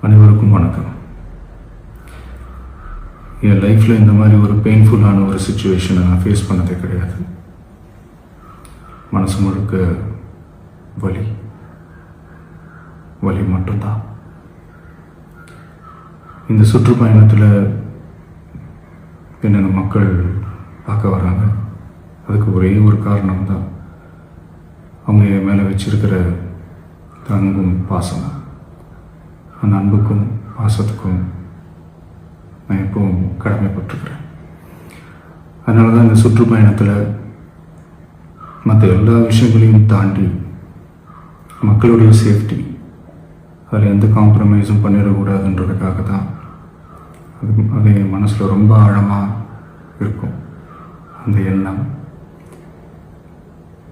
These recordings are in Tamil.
அனைவருக்கும் வணக்கம். என் லைஃப்பில் இந்த மாதிரி ஒரு பெயின்ஃபுல்லான ஒரு சுச்சுவேஷனை நான் ஃபேஸ் பண்ணதே கிடையாது. மனசு முழுக்க வலி வலி மட்டும்தான். இந்த சுற்றுப்பயணத்தில் என்னென்ன மக்கள் பார்க்க வராங்க, அதுக்கு ஒரே ஒரு காரணம் தான், அவங்க என் மேலே வச்சிருக்கிற அன்பும் பாசம். அந்த அன்புக்கும் பாசத்துக்கும் நான் எப்பவும் கடமைப்பட்டிருக்கிறேன். அதனால தான் இந்த சுற்றுப்பயணத்தில் மற்ற எல்லா விஷயங்களையும் தாண்டி மக்களுடைய சேஃப்டி, அதில் எந்த காம்ப்ரமைஸும் பண்ணிடக்கூடாதுன்றதுக்காக தான் அது என் மனசில் ரொம்ப ஆழமாக இருக்கும் அந்த எண்ணம்.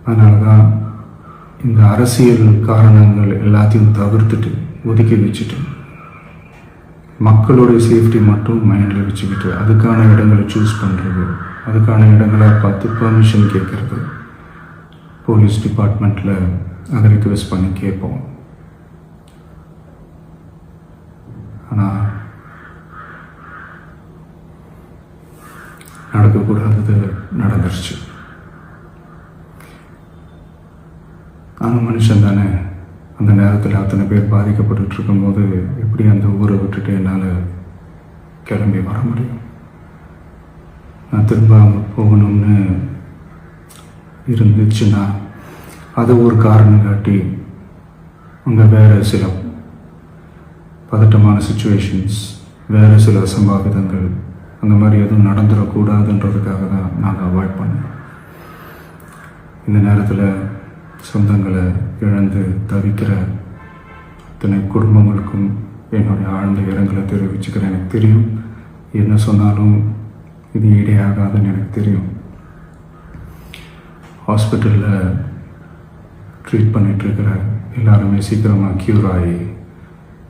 அதனால தான் இந்த அரசியல் காரணங்கள் எல்லாத்தையும் தவிர்த்துட்டு ஒதுக்கி வச்சுட்டு மக்களுடைய சேஃப்டி மட்டும் மைண்டில் வச்சுக்கிட்டு அதுக்கான இடங்களை சூஸ் பண்ணுறது, அதுக்கான இடங்களை பார்த்து பர்மிஷன் கேட்குறது, போலீஸ் டிபார்ட்மெண்ட்டில் அதை ரிக்வெஸ்ட் பண்ணி கேட்போம். ஆனால் நடக்கக்கூடாதது நடந்துருச்சு. ஆனால் மனுஷன் தானே, அந்த நேரத்தில் அத்தனை பேர் பாதிக்கப்பட்டு இருக்கும்போது எப்படி அந்த ஊரை விட்டுட்டு என்னால் கிளம்பி வர முடியும்? நான் திரும்ப போகணும்னு இருந்துச்சுன்னா அதை ஒரு காரணம் காட்டி அங்கே வேறு சில பதட்டமான சுச்சுவேஷன்ஸ், வேறு சில அசம்பாவிதங்கள், அந்த மாதிரி எதுவும் நடந்துடக்கூடாதுன்றதுக்காக தான் நான் அவாய்ட் பண்ணேன். இந்த நேரத்தில் சொந்தங்களை இழந்து தவிக்கிற அத்தனை குடும்பங்களுக்கும் என்னுடைய ஆழ்ந்த இரங்கலை தெரிவிச்சுக்கிறேன். எனக்கு தெரியும், என்ன சொன்னாலும் இது ஈடேயாகாதுன்னு எனக்கு தெரியும். ஹாஸ்பிட்டலில் ட்ரீட் பண்ணிகிட்ருக்கிற எல்லாருமே சீக்கிரமாக க்யூர் ஆகி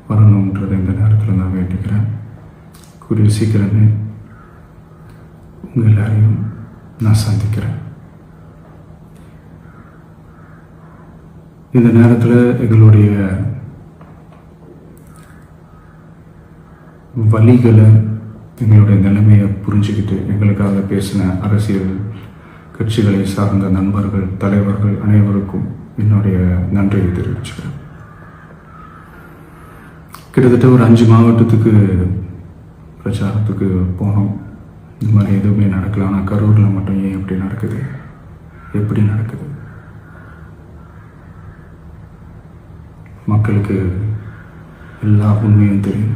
வரணுன்றதை இந்த நேரத்தில் நான் வேண்டிக்கிறேன். கூடிய சீக்கிரமே உங்கள் எல்லாரையும் நான் சந்திக்கிறேன். இந்த நேரத்தில் எங்களுடைய வலிகளை, எங்களுடைய நிலைமையை புரிஞ்சுக்கிட்டு எங்களுக்காக பேசின அரசியல் கட்சிகளை சார்ந்த நண்பர்கள், தலைவர்கள் அனைவருக்கும் என்னுடைய நன்றியை தெரிவிச்சுக்கிறேன். கிட்டத்தட்ட ஒரு 5 மாவட்டத்துக்கு பிரச்சாரத்துக்கு போனோம். இந்த மாதிரி எதுவுமே நடக்கல. ஆனால் கரூரில் மட்டும் ஏன் எப்படி நடக்குது, எப்படி நடக்குது? மக்களுக்கு எல்லா உண்மையும் தெரியும்.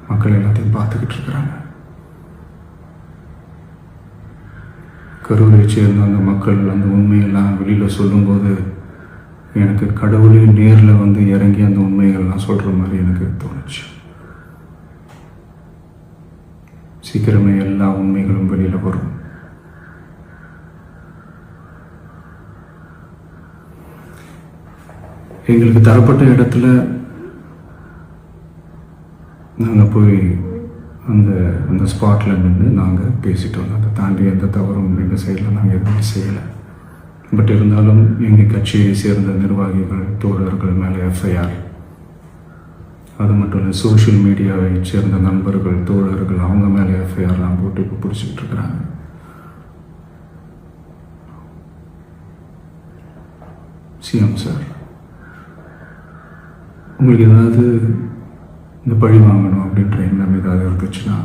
மக்கள் எல்லாத்தையும் பார்த்துக்கிட்டு இருக்கிறாங்க. கரூரை சேர்ந்த அந்த மக்கள் அந்த உண்மையெல்லாம் வெளியில் சொல்லும்போது எனக்கு கடவுளே நேரில் வந்து இறங்கி அந்த உண்மைகள்லாம் சொல்கிற மாதிரி எனக்கு தோணுச்சு. சீக்கிரமே எல்லா உண்மைகளும் வெளியில் வரும். எங்களுக்கு தரப்பட்ட இடத்துல நாங்கள் போய் அந்த ஸ்பாட்டில் நின்று நாங்கள் பேசிட்டோம். அதை தாண்டி எந்த தவறும் எங்கள் சைடில் நாங்கள் எதுவுமே செய்யலை. பட் இருந்தாலும் எங்கள் கட்சியை சேர்ந்த நிர்வாகிகள், தோழர்கள் மேலே எஃப்ஐஆர், அது மட்டும் இல்லை சோஷியல் மீடியாவை சேர்ந்த நண்பர்கள், தோழர்கள், அவங்க மேலே எஃப்ஐஆர்லாம் போட்டு இப்போ பிடிச்சிக்கிட்டு இருக்கிறாங்க. சிஎம் சார், உங்களுக்கு ஏதாவது இந்த பழி வாங்கணும் அப்படின்ற எண்ணம் ஏதாவது இருந்துச்சுன்னா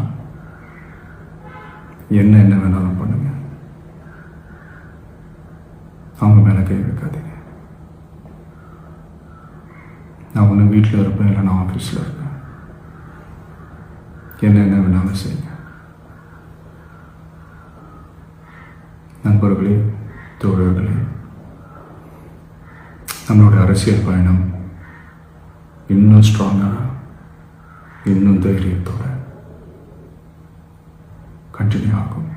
என்ன வேணாலும் பண்ணுங்க. அவங்க மேலே கை வைக்காதீங்க. நான் ஒன்று வீட்டில் இருப்பேன், இல்லை நான் ஆஃபீஸில் இருப்பேன். என்ன வேணாலும் செய்யுங்க. நண்பர்களே, தோழர்களே, நம்மளோட அரசியல் பயணம் இன்னும் ஸ்ட்ராங்காக, இன்னும் தைரியத்தோட கண்டினியூ ஆகும்.